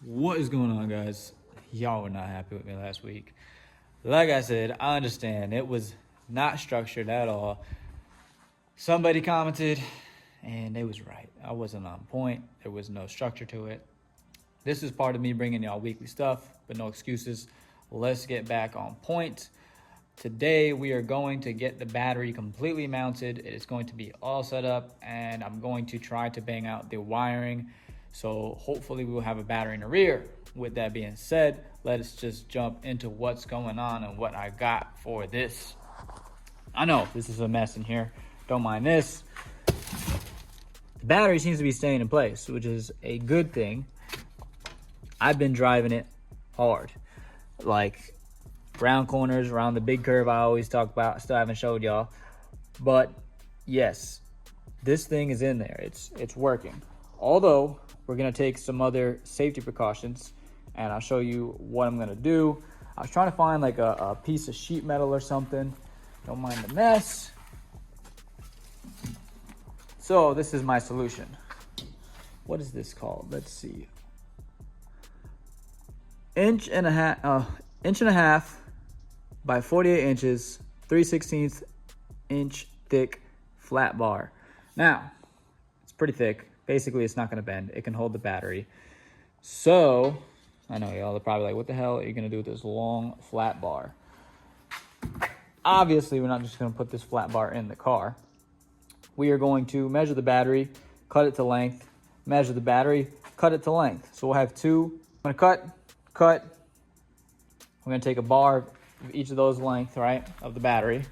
What is going on, guys? Y'all were not happy with me last week. Like I said, I understand it was not structured at all. Somebody commented and they was right. I wasn't on point. There was no structure to it. This is part of me bringing y'all weekly stuff, but no excuses. Let's get back on point. Today we are going to get the battery completely mounted. It is going to be all set up, and I'm going to try to bang out the wiring. So hopefully we will have a battery in the rear. With that being said, let us just jump into what's going on and what I got for this. I know this is a mess in here. Don't mind this. The battery seems to be staying in place, which is a good thing. I've been driving it hard. Like round corners, around the big curve I always talk about. Still haven't showed y'all. But yes, this thing is in there. It's working. Although we're gonna take some other safety precautions, and I'll show you what I'm gonna do. I was trying to find like a piece of sheet metal or something. Don't mind the mess. So this is my solution. What is this called? Let's see. Inch and a half by 48 inches, 3/16 inch thick flat bar. Now, it's pretty thick. Basically, it's not gonna bend. It can hold the battery. So, I know y'all are probably like, what the hell are you gonna do with this long flat bar? Obviously, we're not just gonna put this flat bar in the car. We are going to measure the battery, cut it to length, measure the battery, cut it to length. So we'll have two. I'm gonna cut. We're gonna take a bar of each of those length, right, of the battery,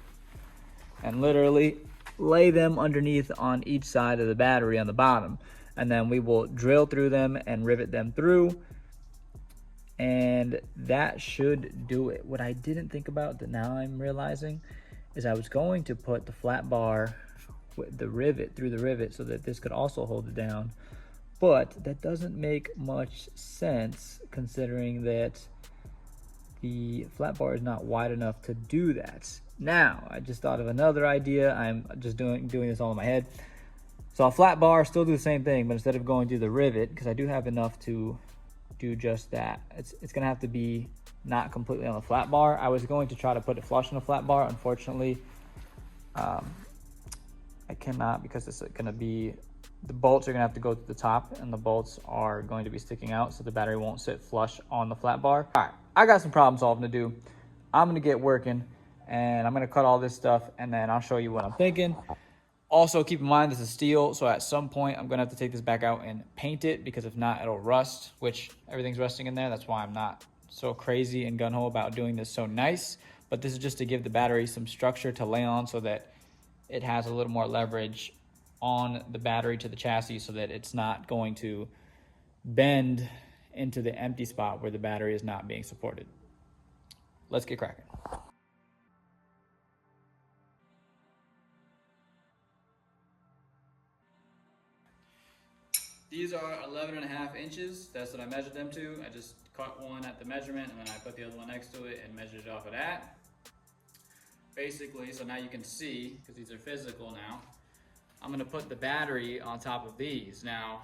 and literally lay them underneath on each side of the battery on the bottom. And then we will drill through them and rivet them through. And that should do it. What I didn't think about that now I'm realizing is I was going to put the flat bar with the rivet through the rivet so that this could also hold it down. But that doesn't make much sense considering that the flat bar is not wide enough to do that. Now, I just thought of another idea. I'm just doing this all in my head. So a flat bar, still do the same thing, but instead of going through the rivet, because I do have enough to do just that, it's gonna have to be not completely on the flat bar. I was going to try to put it flush on the flat bar. Unfortunately, I cannot, because it's gonna be, the bolts are gonna have to go to the top, and the bolts are going to be sticking out, so the battery won't sit flush on the flat bar. All right, I got some problem solving to do. I'm gonna get working, and I'm gonna cut all this stuff, and then I'll show you what I'm thinking. Also, keep in mind this is steel, so at some point I'm gonna have to take this back out and paint it, because if not, it'll rust, which everything's rusting in there. That's why I'm not so crazy and gung-ho about doing this so nice. But this is just to give the battery some structure to lay on so that it has a little more leverage on the battery to the chassis, so that it's not going to bend into the empty spot where the battery is not being supported. Let's get cracking. These are 11.5 inches. That's what I measured them to. I just cut one at the measurement, and then I put the other one next to it and measured it off of that. Basically, so now you can see, because these are physical now, I'm gonna put the battery on top of these. Now,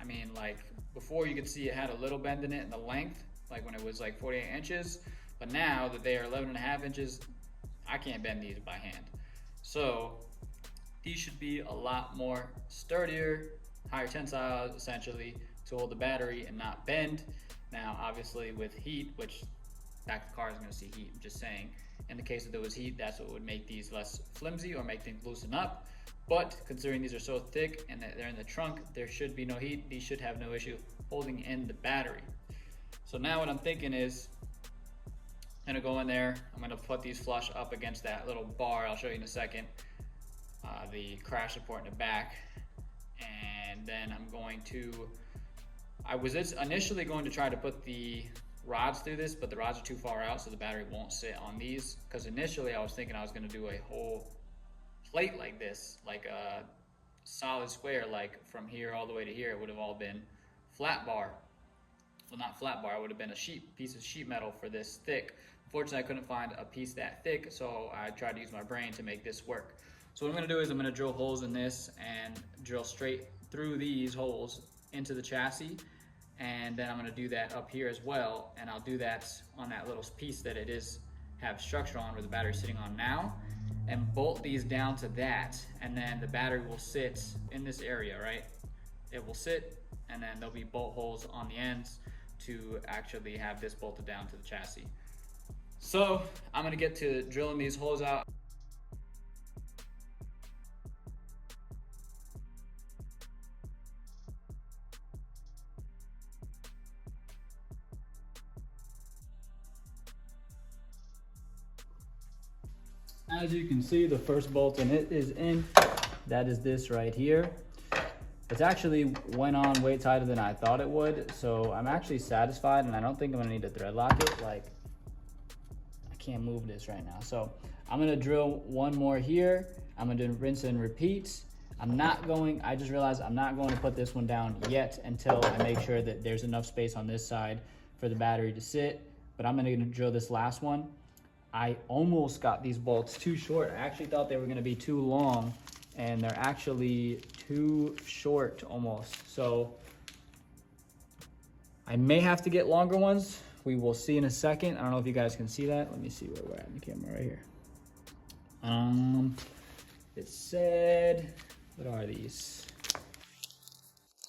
I mean, like before you could see it had a little bend in it in the length, like when it was like 48 inches, but now that they are 11.5 inches, I can't bend these by hand. So these should be a lot more sturdier, higher tensile, essentially, to hold the battery and not bend. Now, obviously with heat, which back the car is gonna see heat, I'm just saying, in the case that there was heat, that's what would make these less flimsy or make things loosen up. But considering these are so thick and that they're in the trunk, there should be no heat. These should have no issue holding in the battery. So now what I'm thinking is, I'm gonna go in there, I'm gonna put these flush up against that little bar, I'll show you in a second, the crash support in the back. And then I'm going to, I was initially going to try to put the rods through this, but the rods are too far out, so the battery won't sit on these. Because initially I was thinking I was gonna do a whole plate like this, like a solid square, like from here all the way to here, it would have all been flat bar. Well, not flat bar, it would have been a piece of sheet metal for this thick. Unfortunately, I couldn't find a piece that thick, so I tried to use my brain to make this work. So what I'm gonna do is I'm gonna drill holes in this and drill straight through these holes into the chassis, And then I'm gonna do that up here as well, and I'll do that on that little piece that it is have structure on, where the battery's sitting on now, and bolt these down to that, and then the battery will sit in this area, right? It will sit, and then there'll be bolt holes on the ends to actually have this bolted down to the chassis. So I'm gonna get to drilling these holes out. As you can see, the first bolt in it is in. That is this right here. It's actually went on way tighter than I thought it would, so I'm actually satisfied, and I don't think I'm gonna need to thread lock it. Like, I can't move this right now. So I'm gonna drill one more here. I'm gonna rinse and repeat. I just realized I'm not going to put this one down yet until I make sure that there's enough space on this side for the battery to sit, but I'm gonna drill this last one. I almost got these bolts too short. I actually thought they were gonna be too long, and they're actually too short almost. So I may have to get longer ones. We will see in a second. I don't know if you guys can see that. Let me see where we're at in the camera right here. It said, what are these?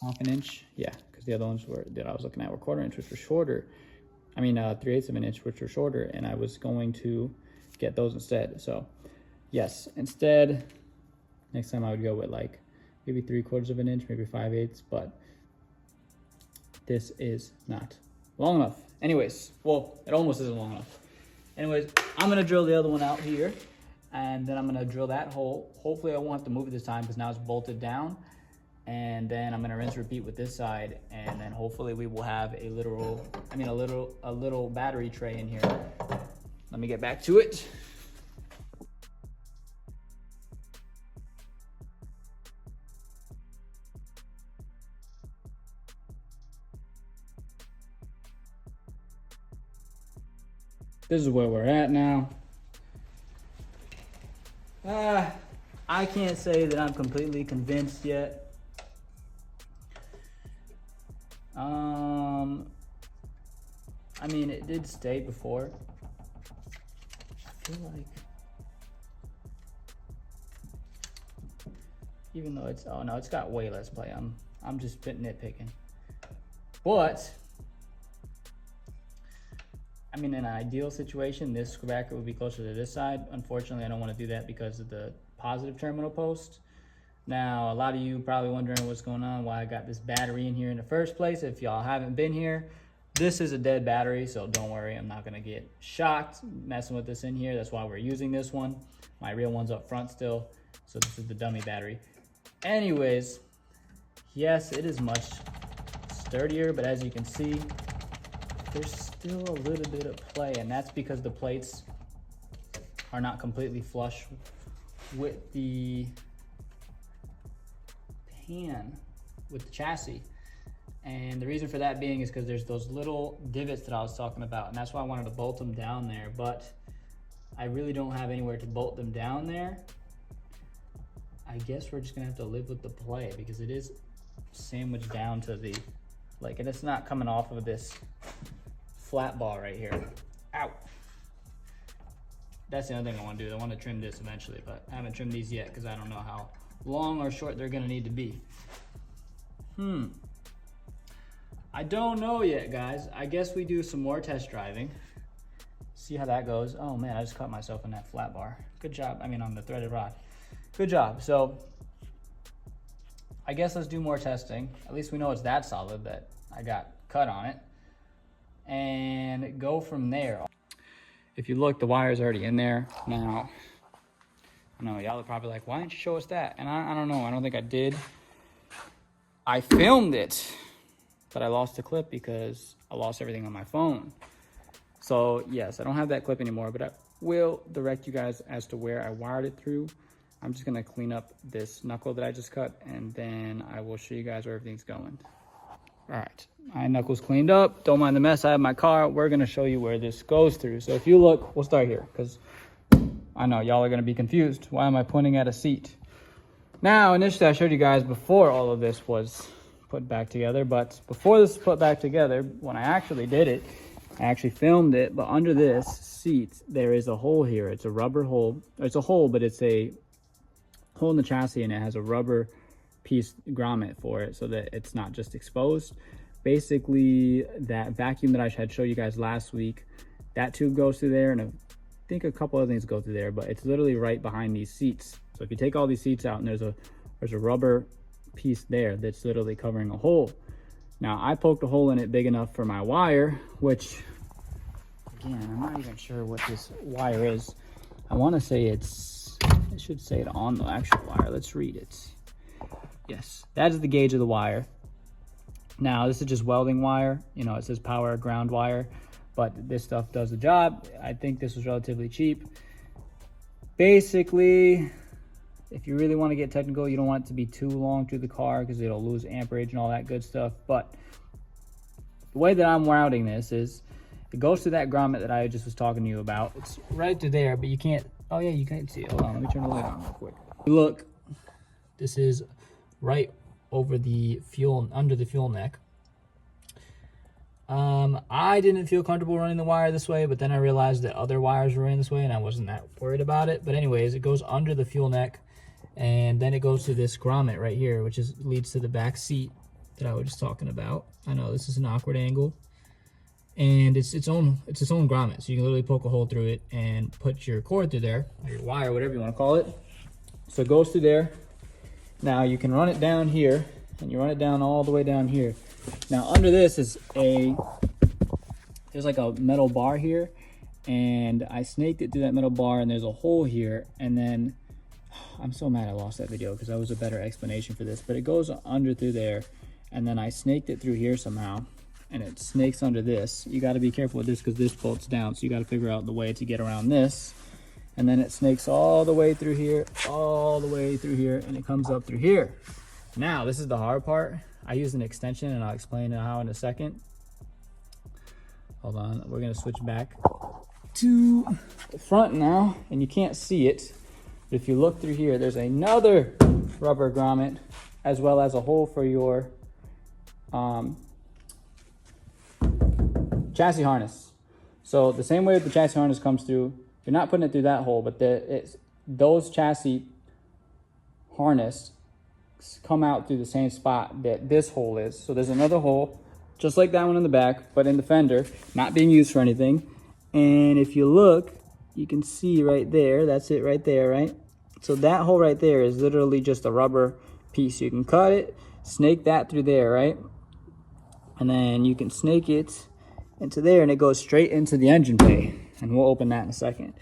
Half an inch? Yeah, because the other ones that I was looking at were 1/4 inch, which were shorter. I mean, 3/8 of an inch, which are shorter, and I was going to get those instead. So yes, instead, next time I would go with like maybe 3/4 of an inch, maybe 5/8, but this is not long enough. Anyways, well, it almost isn't long enough. Anyways, I'm gonna drill the other one out here, and then I'm gonna drill that hole. Hopefully I won't have to move it this time because now it's bolted down. And then I'm gonna rinse and repeat with this side, and then hopefully we will have a little battery tray in here. Let me get back to it. This is where we're at now. I can't say that I'm completely convinced yet. I mean, it did stay before. I feel like, even though it's, oh no, it's got way less play. I'm just nitpicking. But, I mean, in an ideal situation, this screw bracket would be closer to this side. Unfortunately, I don't want to do that because of the positive terminal post. Now, a lot of you probably wondering what's going on, why I got this battery in here in the first place. If y'all haven't been here, this is a dead battery, so don't worry, I'm not gonna get shocked messing with this in here. That's why we're using this one. My real one's up front still, so this is the dummy battery. Anyways, yes, it is much sturdier, but as you can see, there's still a little bit of play, and that's because the plates are not completely flush with the with the chassis. And the reason for that being is because there's those little divots that I was talking about, and that's why I wanted to bolt them down there, but I really don't have anywhere to bolt them down there. I guess we're just gonna have to live with the play because it is sandwiched down to the, like, and it's not coming off of this flat bar right here. Ow. That's the other thing I want to do. I want to trim this eventually, but I haven't trimmed these yet because I don't know how long or short they're gonna need to be. I don't know yet, guys. I guess we do some more test driving. See how that goes. Oh man, I just caught myself in that flat bar. Good job. I mean, on the threaded rod. Good job. So I guess let's do more testing. At least we know it's that solid that I got cut on it. And go from there. If you look, the wire's already in there. Now, I know y'all are probably like, why didn't you show us that? And I don't know, I don't think I did. I filmed it, but I lost the clip because I lost everything on my phone. So yes, I don't have that clip anymore, but I will direct you guys as to where I wired it through. I'm just gonna clean up this knuckle that I just cut, and then I will show you guys where everything's going. All right, my knuckle's cleaned up. Don't mind the mess I have in my car. We're gonna show you where this goes through. So if you look, we'll start here, because I know y'all are gonna be confused. Why am I pointing at a seat? Now, initially I showed you guys before all of this was put back together. But before this is put back together, when I actually did it, I actually filmed it, but under this seat, there is a hole here. It's a rubber hole. It's a hole, but it's a hole in the chassis, and it has a rubber piece grommet for it so that it's not just exposed. Basically, that vacuum that I had showed you guys last week, that tube goes through there, and I think a couple other things go through there, but it's literally right behind these seats. So if you take all these seats out, and there's a rubber piece there that's literally covering a hole. Now, I poked a hole in it big enough for my wire, which, again, I'm not even sure what this wire is. I want to say it should say it on the actual wire. Let's read it. Yes, that is the gauge of the wire. Now, this is just welding wire. You know, it says power ground wire, but this stuff does the job. I think this was relatively cheap. Basically, if you really want to get technical, you don't want it to be too long through the car because it'll lose amperage and all that good stuff. But the way that I'm routing this is it goes to that grommet that I just was talking to you about. It's right to there, but you can't, oh yeah, you can't see it. Hold on, let me turn the light on real quick. Look, this is right over the fuel, under the fuel neck. I didn't feel comfortable running the wire this way, but then I realized that other wires were running this way and I wasn't that worried about it. But anyways, it goes under the fuel neck, and then it goes to this grommet right here, which leads to the back seat that I was just talking about. I know this is an awkward angle, and it's its own grommet, so you can literally poke a hole through it and put your cord through there, or your wire, whatever you want to call it. So it goes through there. Now you can run it down here, and you run it down all the way down here. Now under this is there's like a metal bar here, and I snaked it through that metal bar, and there's a hole here. And then I'm so mad I lost that video because that was a better explanation for this, but it goes under through there, and then I snaked it through here somehow, and it snakes under this. You got to be careful with this because this bolts down, so you got to figure out the way to get around this. And then it snakes all the way through here, all the way through here, and it comes up through here. Now, this is the hard part. I used an extension, and I'll explain how in a second. Hold on, we're gonna switch back to the front now, and you can't see it. But if you look through here, there's another rubber grommet, as well as a hole for your chassis harness. So the same way the chassis harness comes through, you're not putting it through that hole, but those chassis harness come out through the same spot that this hole is. So there's another hole, just like that one in the back, but in the fender, not being used for anything. And if you look, you can see right there, that's it right there, right? So that hole right there is literally just a rubber piece. You can cut it, snake that through there, right? And then you can snake it into there, and it goes straight into the engine bay. And we'll open that in a second.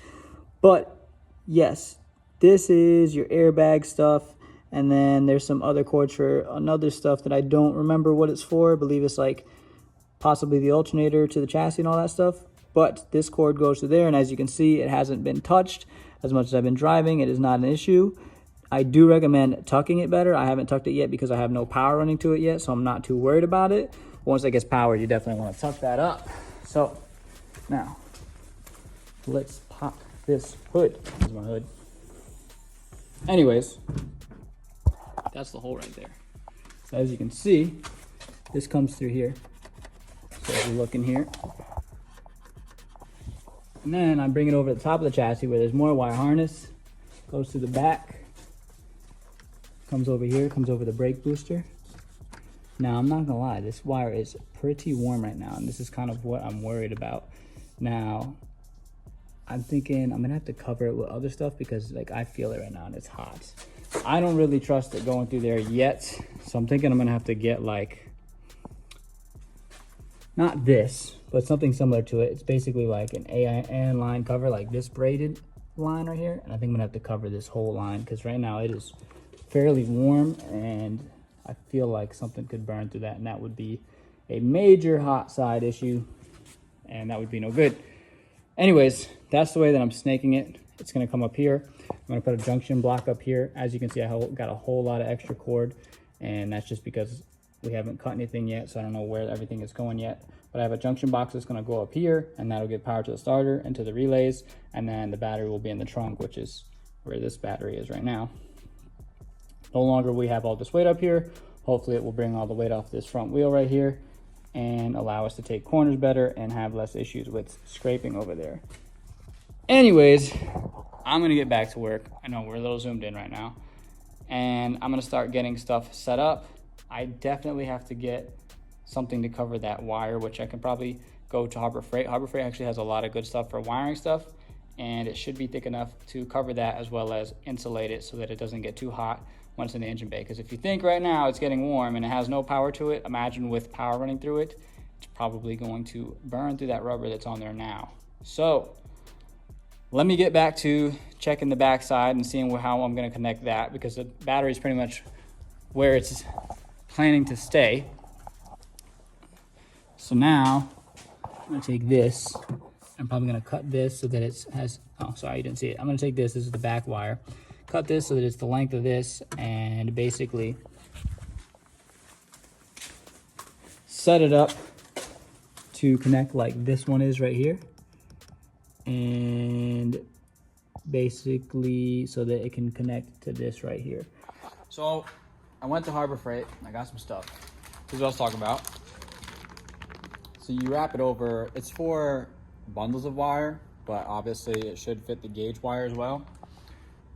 But yes, this is your airbag stuff. And then there's some other cords for another stuff that I don't remember what it's for. I believe it's like possibly the alternator to the chassis and all that stuff. But this cord goes to there, and as you can see, it hasn't been touched. As much as I've been driving, it is not an issue. I do recommend tucking it better. I haven't tucked it yet because I have no power running to it yet, so I'm not too worried about it. Once it gets powered, you definitely want to tuck that up. So now, let's pop this hood. Here's my hood. Anyways, that's the hole right there. So as you can see, this comes through here. So if you look in here, and then I bring it over to the top of the chassis where there's more wire harness, goes to the back, comes over here, comes over the brake booster. Now I'm not gonna lie, this wire is pretty warm right now, and this is kind of what I'm worried about. Now, I'm thinking I'm gonna have to cover it with other stuff because like I feel it right now and it's hot. I don't really trust it going through there yet, so I'm thinking I'm gonna have to get like, not this, but something similar to it. It's basically like an AN line cover, like this braided line right here, and I think I'm gonna have to cover this whole line because right now it is fairly warm, and I feel like something could burn through that, and that would be a major hot side issue, and that would be no good. Anyways, that's the way that I'm snaking it. It's gonna come up here. I'm gonna put a junction block up here. As you can see, I got a whole lot of extra cord, and that's just because we haven't cut anything yet, so I don't know where everything is going yet. But I have a junction box that's gonna go up here, and that'll get power to the starter and to the relays, and then the battery will be in the trunk, which is where this battery is right now. No longer we have all this weight up here. Hopefully it will bring all the weight off this front wheel right here and allow us to take corners better and have less issues with scraping over there. Anyways, I'm gonna get back to work. I know we're a little zoomed in right now, and I'm gonna start getting stuff set up. I definitely have to get something to cover that wire, which I can probably go to Harbor Freight. Harbor Freight actually has a lot of good stuff for wiring stuff, and it should be thick enough to cover that as well as insulate it so that it doesn't get too hot once in the engine bay. Because if you think right now it's getting warm and it has no power to it, imagine with power running through it, it's probably going to burn through that rubber that's on there now. So let me get back to checking the back side and seeing how I'm going to connect that, because the battery is pretty much where it's planning to stay. So now I'm going to take this. I'm probably going to cut this so that it has, oh, sorry, you didn't see it. I'm going to take this. This is the back wire. Cut this so that it's the length of this, and basically set it up to connect like this one is right here. And basically so that it can connect to this right here. So I went to Harbor Freight. I got some stuff. This is what I was talking about. So you wrap it over. It's for bundles of wire, but obviously it should fit the gauge wire as well.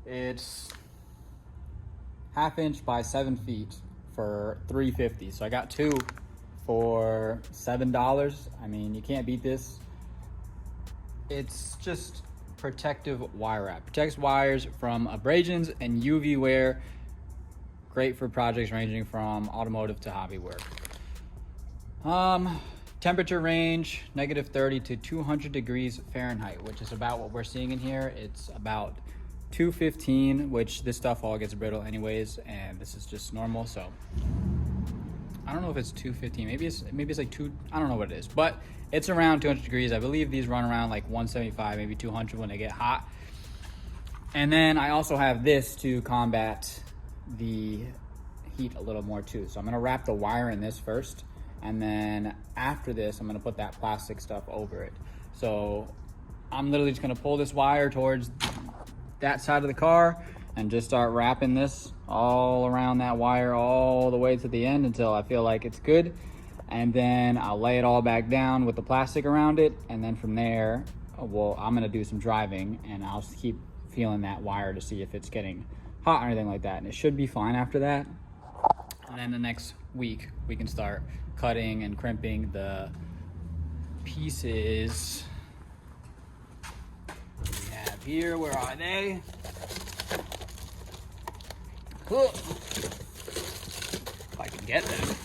It's 1/2 inch by 7 feet for $3.50. So I got 2 for $7. I mean, you can't beat this. It's just protective wire wrap. Protects wires from abrasions and UV wear. Great for projects ranging from automotive to hobby work. Temperature range, -30 to 200 degrees Fahrenheit, which is about what we're seeing in here. It's about 215, which this stuff all gets brittle anyways, and this is just normal. So I don't know if it's 215, maybe it's like 2, I don't know what it is, but it's around 200 degrees. I believe these run around like 175, maybe 200 when they get hot. And then I also have this to combat the heat a little more too. So I'm gonna wrap the wire in this first, and then after this, I'm gonna put that plastic stuff over it. So I'm literally just gonna pull this wire towards that side of the car and just start wrapping this all around that wire all the way to the end until I feel like it's good. And then I'll lay it all back down with the plastic around it. And then from there, well, I'm gonna do some driving and I'll just keep feeling that wire to see if it's getting hot or anything like that. And it should be fine after that. And then the next week, we can start cutting and crimping the pieces we have here. Where are they? If I can get them.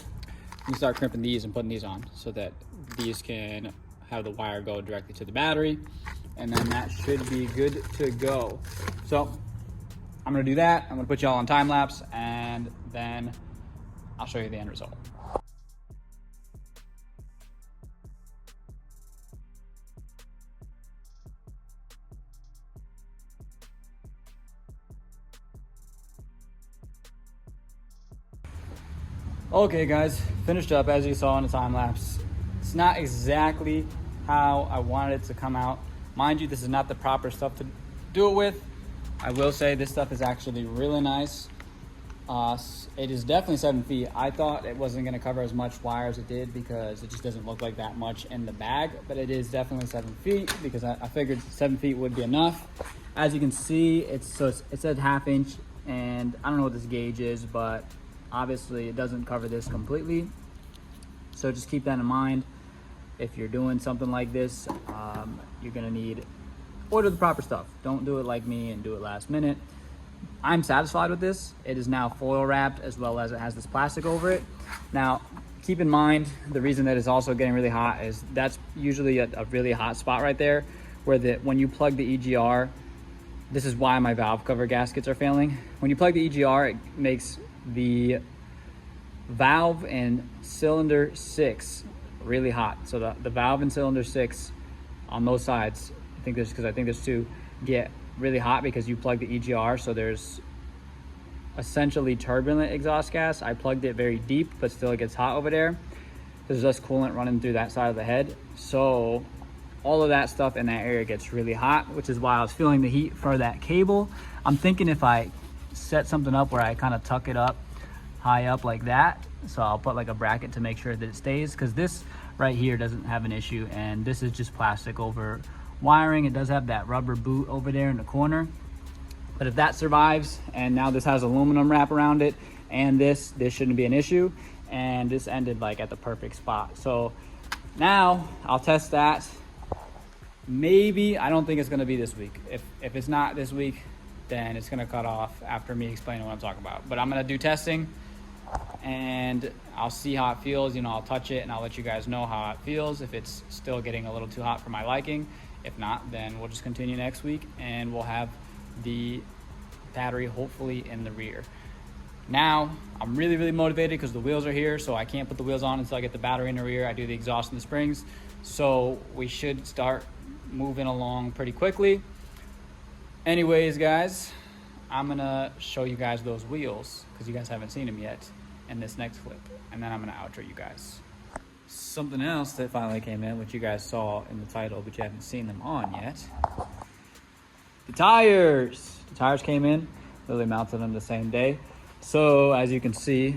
We can start crimping these and putting these on so that these can have the wire go directly to the battery, and then that should be good to go. So I'm gonna do that. I'm gonna put y'all on time lapse, and then I'll show you the end result. Okay guys, finished up as you saw in the time lapse. It's not exactly how I wanted it to come out. Mind you, this is not the proper stuff to do it with. I will say this stuff is actually really nice. It is definitely 7 feet. I thought it wasn't gonna cover as much wire as it did because it just doesn't look like that much in the bag, but it is definitely 7 feet because I figured 7 feet would be enough. As you can see, it says 1/2 inch, and I don't know what this gauge is, but obviously it doesn't cover this completely. So just keep that in mind. If you're doing something like this, you're gonna need, order the proper stuff. Don't do it like me and do it last minute. I'm satisfied with this. It is now foil wrapped as well as it has this plastic over it. Now, keep in mind, the reason that it's also getting really hot is that's usually a really hot spot right there where when you plug the EGR, this is why my valve cover gaskets are failing. When you plug the EGR, it makes the valve in cylinder 6 really hot. So the valve in cylinder 6 on those sides, I think there's 2, get really hot because you plug the EGR. So there's essentially turbulent exhaust gas. I plugged it very deep, but still it gets hot over there. There's less coolant running through that side of the head. So all of that stuff in that area gets really hot, which is why I was feeling the heat for that cable. I'm thinking if I set something up where I kind of tuck it up high up like that. So I'll put like a bracket to make sure that it stays, because this right here doesn't have an issue, and this is just plastic over wiring. It does have that rubber boot over there in the corner, but if that survives, and now this has aluminum wrap around it, and this shouldn't be an issue. And this ended like at the perfect spot. So now I'll test that. Maybe, I don't think it's gonna be this week. If it's not this week, then it's gonna cut off after me explaining what I'm talking about. But I'm gonna do testing, and I'll see how it feels. You know, I'll touch it and I'll let you guys know how it feels, if it's still getting a little too hot for my liking. If not, then we'll just continue next week, and we'll have the battery hopefully in the rear. Now I'm really, really motivated because the wheels are here, so I can't put the wheels on until I get the battery in the rear. I do the exhaust and the springs, so we should start moving along pretty quickly. Anyways, guys, I'm gonna show you guys those wheels, because you guys haven't seen them yet, in this next clip, and then I'm gonna outro you guys. Something else that finally came in, which you guys saw in the title, but you haven't seen them on yet. The tires. The tires came in. Literally mounted them the same day. So as you can see,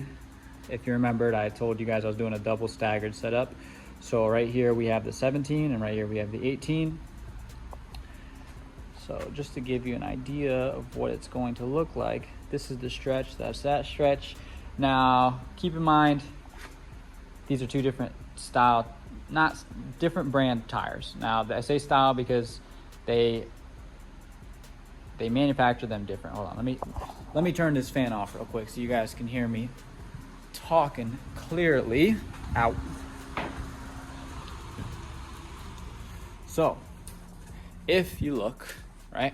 if you remembered, I told you guys I was doing a double staggered setup. So right here we have the 17, and right here we have the 18. So just to give you an idea of what it's going to look like, this is the stretch, that's that stretch. Now keep in mind, these are two different style, not different brand tires. Now I say style because they manufacture them different. Hold on, let me turn this fan off real quick so you guys can hear me talking clearly. Out. So if you look, right,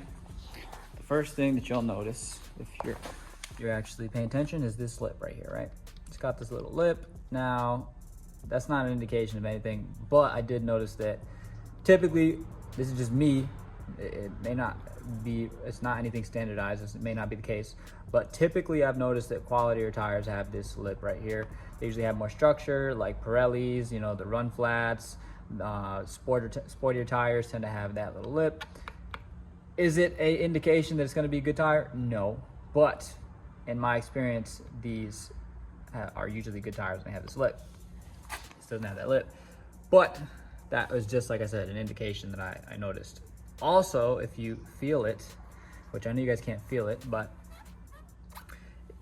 the first thing that you'll notice, if you're actually paying attention, is this lip right here, right? It's got this little lip. Now that's not an indication of anything, but I did notice that typically, this is just me, it may not be, it's not anything standardized, it may not be the case, but typically I've noticed that qualitier tires have this lip right here. They usually have more structure, like Pirellis, you know, the run flats. Sportier tires tend to have that little lip. Is it an indication that it's going to be a good tire? No, but in my experience, these are usually good tires when they have this lip. This doesn't have that lip, but that was just, like I said, an indication that I noticed. Also, if you feel it, which I know you guys can't feel it, but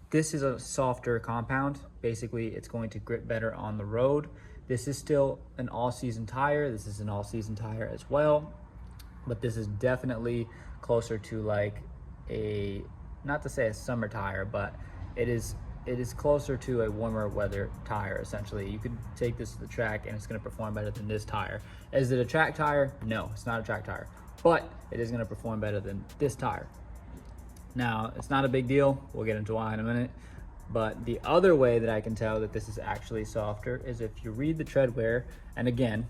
this is a softer compound. Basically, it's going to grip better on the road. This is still an all-season tire. This is an all-season tire as well, but this is definitely closer to like a, not to say a summer tire, but it is closer to a warmer weather tire. Essentially, you could take this to the track and it's going to perform better than this tire. Is it a track tire? No, it's not a track tire, but it is going to perform better than this tire. Now, it's not a big deal. We'll get into why in a minute. But the other way that I can tell that this is actually softer is if you read the tread wear, and again,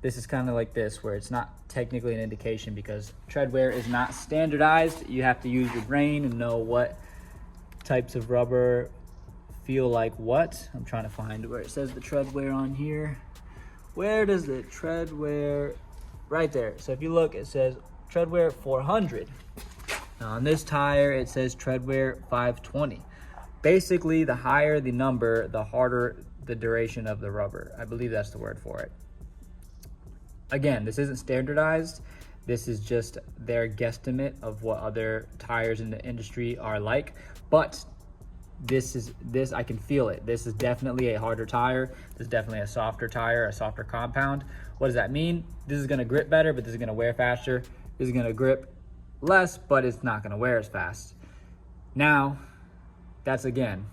this is kind of like this, where it's not technically an indication because tread wear is not standardized. You have to use your brain and know what types of rubber feel like what. I'm trying to find where it says the tread wear on here. Where does the tread wear? Right there. So if you look, it says tread wear 400. Now on this tire, it says tread wear 520. Basically, the higher the number, the harder the duration of the rubber. I believe that's the word for it. Again, this isn't standardized. This is just their guesstimate of what other tires in the industry are like. But this I can feel it. This is definitely a harder tire. This is definitely a softer tire, a softer compound. What does that mean? This is gonna grip better, but this is gonna wear faster. This is gonna grip less, but it's not gonna wear as fast. Now, that's, again,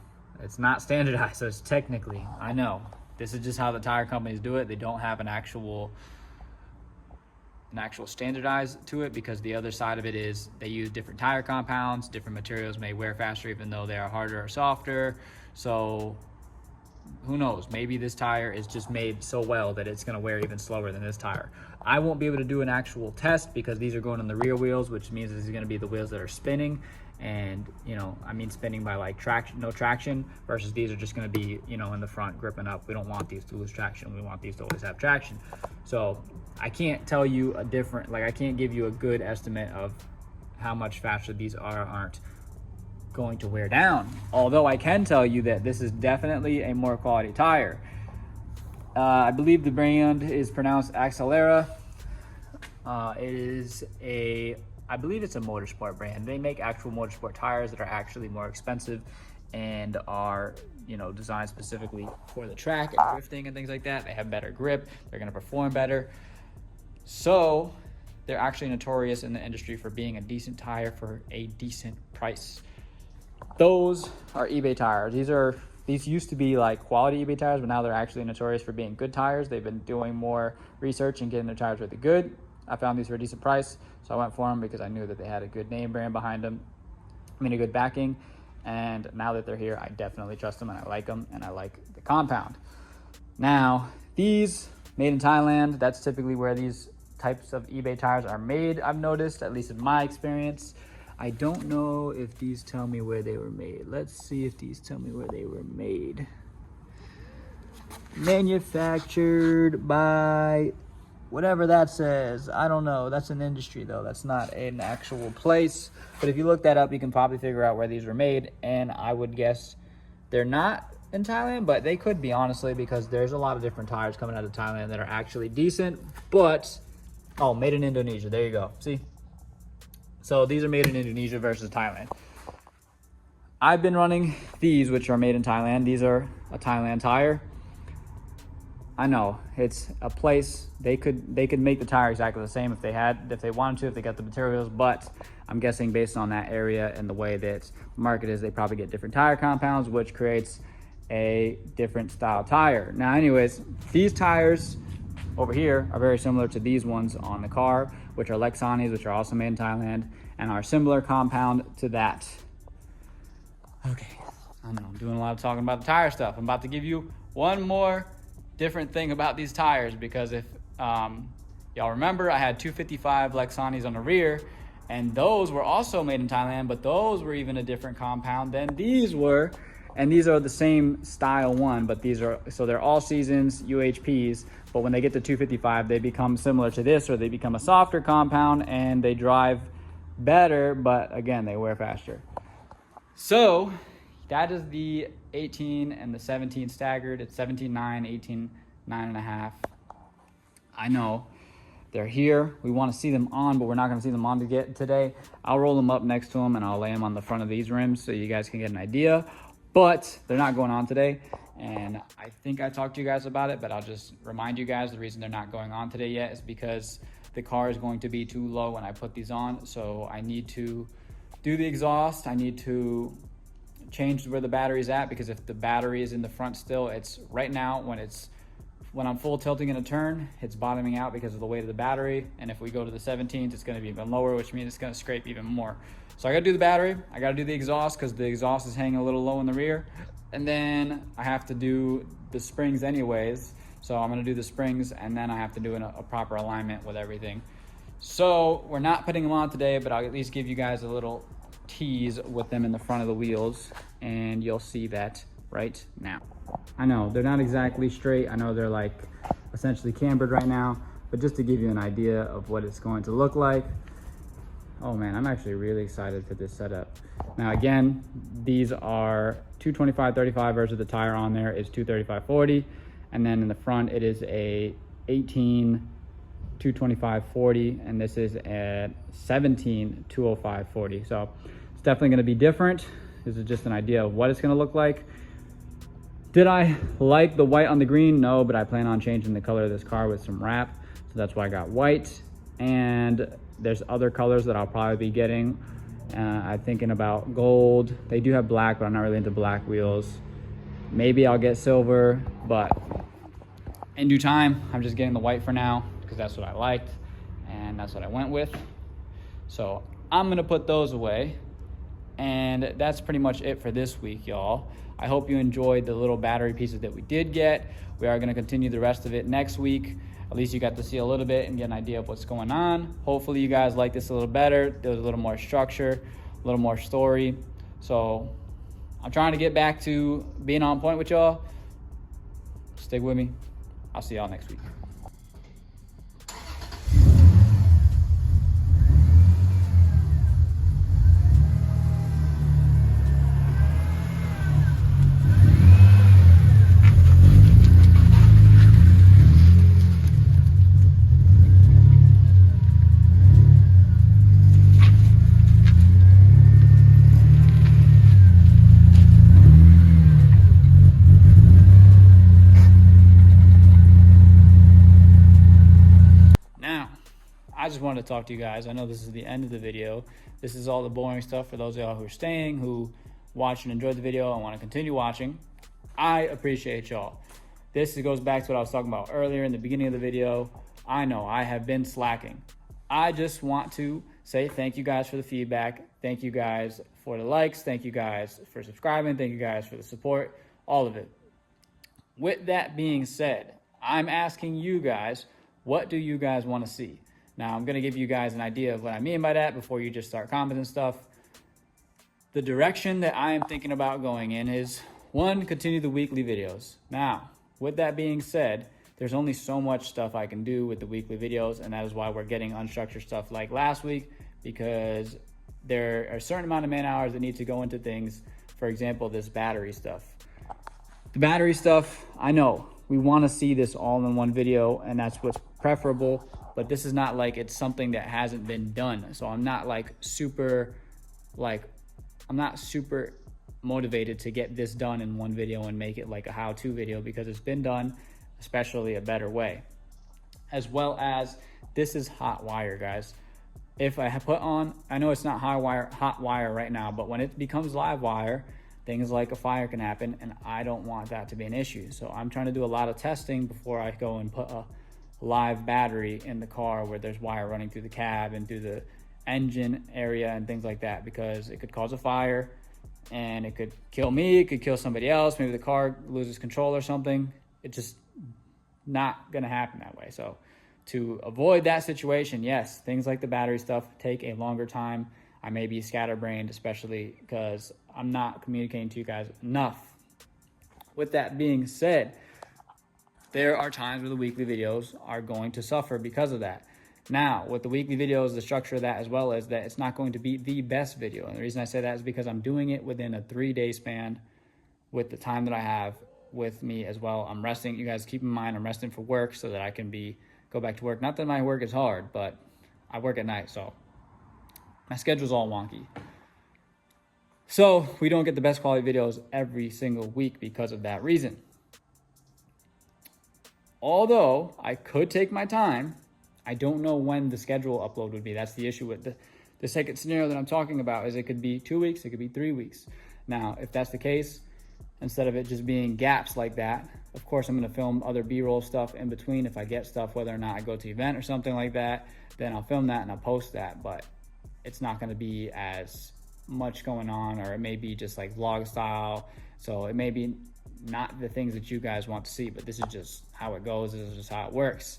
it's not standardized, so it's technically, I know, this is just how the tire companies do it. They don't have an actual standardized to it, because the other side of it is they use different tire compounds. Different materials may wear faster even though they are harder or softer. So who knows, maybe this tire is just made so well that it's going to wear even slower than this tire. I won't be able to do an actual test because these are going on the rear wheels, which means this is going to be the wheels that are spinning. And, you know, I mean spinning by like traction, no traction, versus these are just going to be, you know, in the front gripping up. We don't want these to lose traction. We want these to always have traction. So I can't tell you a different, like I can't give you a good estimate of how much faster these are or aren't. going to wear down. Although I can tell you that this is definitely a more quality tire. I believe the brand is pronounced Accelera. I believe it's a motorsport brand. They make actual motorsport tires that are actually more expensive and are, you know, designed specifically for the track and drifting and things like that. They have better grip. They're going to perform better. So they're actually notorious in the industry for being a decent tire for a decent price. Those are eBay tires. These used to be like quality eBay tires, but now they're actually notorious for being good tires. They've been doing more research and getting their tires really good. I found these for a decent price, so I went for them because I knew that they had a good name brand behind them. I mean, a good backing. And now that they're here, I definitely trust them, and I like them, and I like the compound. Now, these made in Thailand, that's typically where these types of eBay tires are made, I've noticed, at least in my experience. I don't know if these tell me where they were made. Let's see if these tell me where they were made. Manufactured by whatever that says. I don't know. That's an industry though. That's not an actual place. But if you look that up, you can probably figure out where these were made. And I would guess they're not in Thailand, but they could be, honestly, because there's a lot of different tires coming out of Thailand that are actually decent. But, oh, made in Indonesia. There you go. See? So these are made in Indonesia versus Thailand. I've been running these, which are made in Thailand. These are a Thailand tire. I know it's a place they could make the tire exactly the same if they wanted to, if they got the materials, but I'm guessing based on that area and the way that the market is, they probably get different tire compounds, which creates a different style tire. Now, anyways, these tires over here are very similar to these ones on the car, which are Lexanis, which are also made in Thailand, and are similar compound to that. Okay, I know I'm doing a lot of talking about the tire stuff. I'm about to give you one more different thing about these tires, because if y'all remember, I had 255 Lexanis on the rear, and those were also made in Thailand, but those were even a different compound than these were. And these are the same style one, but these are, so they're all seasons UHPs, but when they get to 255, they become similar to this, or they become a softer compound and they drive better, but again, they wear faster. So that is the 18 and the 17 staggered. It's 17.9, 18.9.5. I know they're here. We want to see them on, but we're not going to see them on today. I'll roll them up next to them and I'll lay them on the front of these rims so you guys can get an idea. But they're not going on today, and I think I talked to you guys about it, but I'll just remind you guys the reason they're not going on today yet is because the car is going to be too low when I put these on. So I need to do the exhaust. I need to change where the battery's at, because if the battery is in the front still, it's right now when I'm full tilting in a turn, it's bottoming out because of the weight of the battery. And if we go to the 17s, it's going to be even lower, which means it's going to scrape even more. So I got to do the battery. I got to do the exhaust because the exhaust is hanging a little low in the rear. And then I have to do the springs anyways. So I'm going to do the springs, and then I have to do a proper alignment with everything. So we're not putting them on today, but I'll at least give you guys a little tease with them in the front of the wheels, and you'll see that right now. I know they're not exactly straight. I know they're like essentially cambered right now, but just to give you an idea of what it's going to look like. Oh man, I'm actually really excited for this setup. Now again, these are 225/35 versus the tire on there is 235/40, and then in the front it is a 18 225/40, and this is at 17 205/40. So it's definitely going to be different. This is just an idea of what it's going to look like. Did I like the white on the green? No, but I plan on changing the color of this car with some wrap, so that's why I got white. And there's other colors that I'll probably be getting. I'm thinking about gold. They do have black, but I'm not really into black wheels. Maybe I'll get silver, but in due time, I'm just getting the white for now because that's what I liked and that's what I went with. So I'm gonna put those away, and that's pretty much it for this week, y'all. I hope you enjoyed the little battery pieces that we did get. We are gonna continue the rest of it next week. At least you got to see a little bit and get an idea of what's going on. Hopefully you guys like this a little better. There's a little more structure, a little more story. So I'm trying to get back to being on point with y'all. Stick with me. I'll see y'all next week. I just wanted to talk to you guys. I know this is the end of the video. This is all the boring stuff for those of y'all who are staying, who watch and enjoyed the video and want to continue watching. I appreciate y'all. This goes back to what I was talking about earlier in the beginning of the video. I know I have been slacking. I just want to say thank you guys for the feedback. Thank you guys for the likes. Thank you guys for subscribing. Thank you guys for the support, all of it. With that being said, I'm asking you guys, what do you guys want to see? Now, I'm going to give you guys an idea of what I mean by that before you just start commenting stuff. The direction that I am thinking about going in is, one, continue the weekly videos. Now, with that being said, there's only so much stuff I can do with the weekly videos, and that is why we're getting unstructured stuff like last week, because there are a certain amount of man hours that need to go into things. For example, this battery stuff. The battery stuff, I know we want to see this all in one video, and that's what's preferable, but this is not like it's something that hasn't been done. So I'm not super motivated to get this done in one video and make it like a how-to video, because it's been done, especially a better way. As well as, this is hot wire, guys. If I have put on, I know it's not hot wire right now, but when it becomes live wire, things like a fire can happen, and I don't want that to be an issue. So I'm trying to do a lot of testing before I go and put a live battery in the car where there's wire running through the cab and through the engine area and things like that, because it could cause a fire and it could kill me, it could kill somebody else, maybe the car loses control or something. It's just not gonna happen that way. So to avoid that situation, yes, things like the battery stuff take a longer time. I may be scatterbrained, especially because I'm not communicating to you guys enough. With that being said, there are times where the weekly videos are going to suffer because of that. Now, with the weekly videos, the structure of that as well is that it's not going to be the best video. And the reason I say that is because I'm doing it within a 3-day span with the time that I have with me as well. I'm resting. You guys keep in mind, I'm resting for work so that I can go back to work. Not that my work is hard, but I work at night, so my schedule's all wonky. So we don't get the best quality videos every single week because of that reason. Although I could take my time, I don't know when the schedule upload would be. That's the issue with the second scenario that I'm talking about, is it could be 2 weeks, it could be 3 weeks. Now, if that's the case, instead of it just being gaps like that, of course, I'm going to film other B-roll stuff in between. If I get stuff, whether or not I go to an event or something like that, then I'll film that and I'll post that. But it's not going to be as much going on, or it may be just like vlog style. So it may be not the things that you guys want to see, but this is just how it goes. This is just how it works.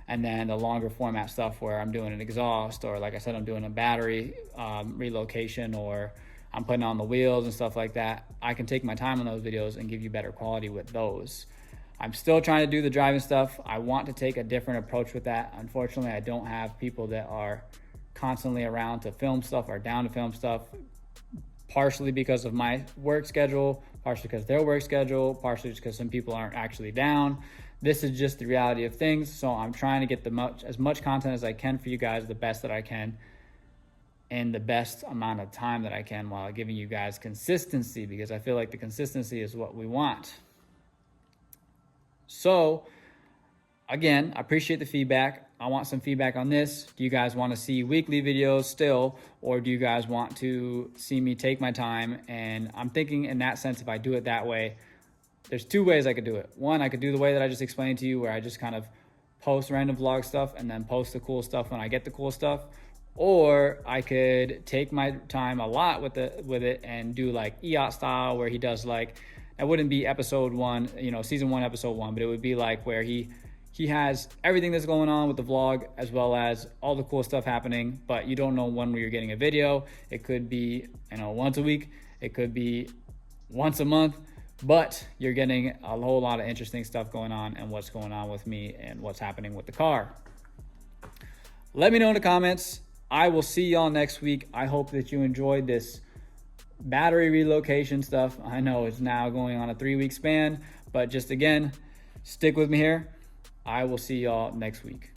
And then the longer format stuff where I'm doing an exhaust, or like I said, I'm doing a battery relocation, or I'm putting on the wheels and stuff like that, I can take my time on those videos and give you better quality with those. I'm still trying to do the driving stuff. I want to take a different approach with that. Unfortunately, I don't have people that are constantly around to film stuff or down to film stuff, partially because of my work schedule, partially because their work schedule, partially just because some people aren't actually down. This is just the reality of things. So I'm trying to get as much content as I can for you guys, the best that I can, in the best amount of time that I can, while giving you guys consistency, because I feel like the consistency is what we want. So again, I appreciate the feedback. I want some feedback on this. Do you guys want to see weekly videos still, or do you guys want to see me take my time? And I'm thinking in that sense, if I do it that way, there's 2 ways I could do it. One, I could do the way that I just explained to you, where I just kind of post random vlog stuff and then post the cool stuff when I get the cool stuff. Or I could take my time a lot with it and do like EOT style, where he does like, it wouldn't be episode 1, season 1, episode 1, but it would be like where he has everything that's going on with the vlog, as well as all the cool stuff happening, but you don't know when you're getting a video. It could be, once a week, it could be once a month, but you're getting a whole lot of interesting stuff going on, and what's going on with me and what's happening with the car. Let me know in the comments. I will see y'all next week. I hope that you enjoyed this battery relocation stuff. I know it's now going on a 3-week span, but just again, stick with me here. I will see y'all next week.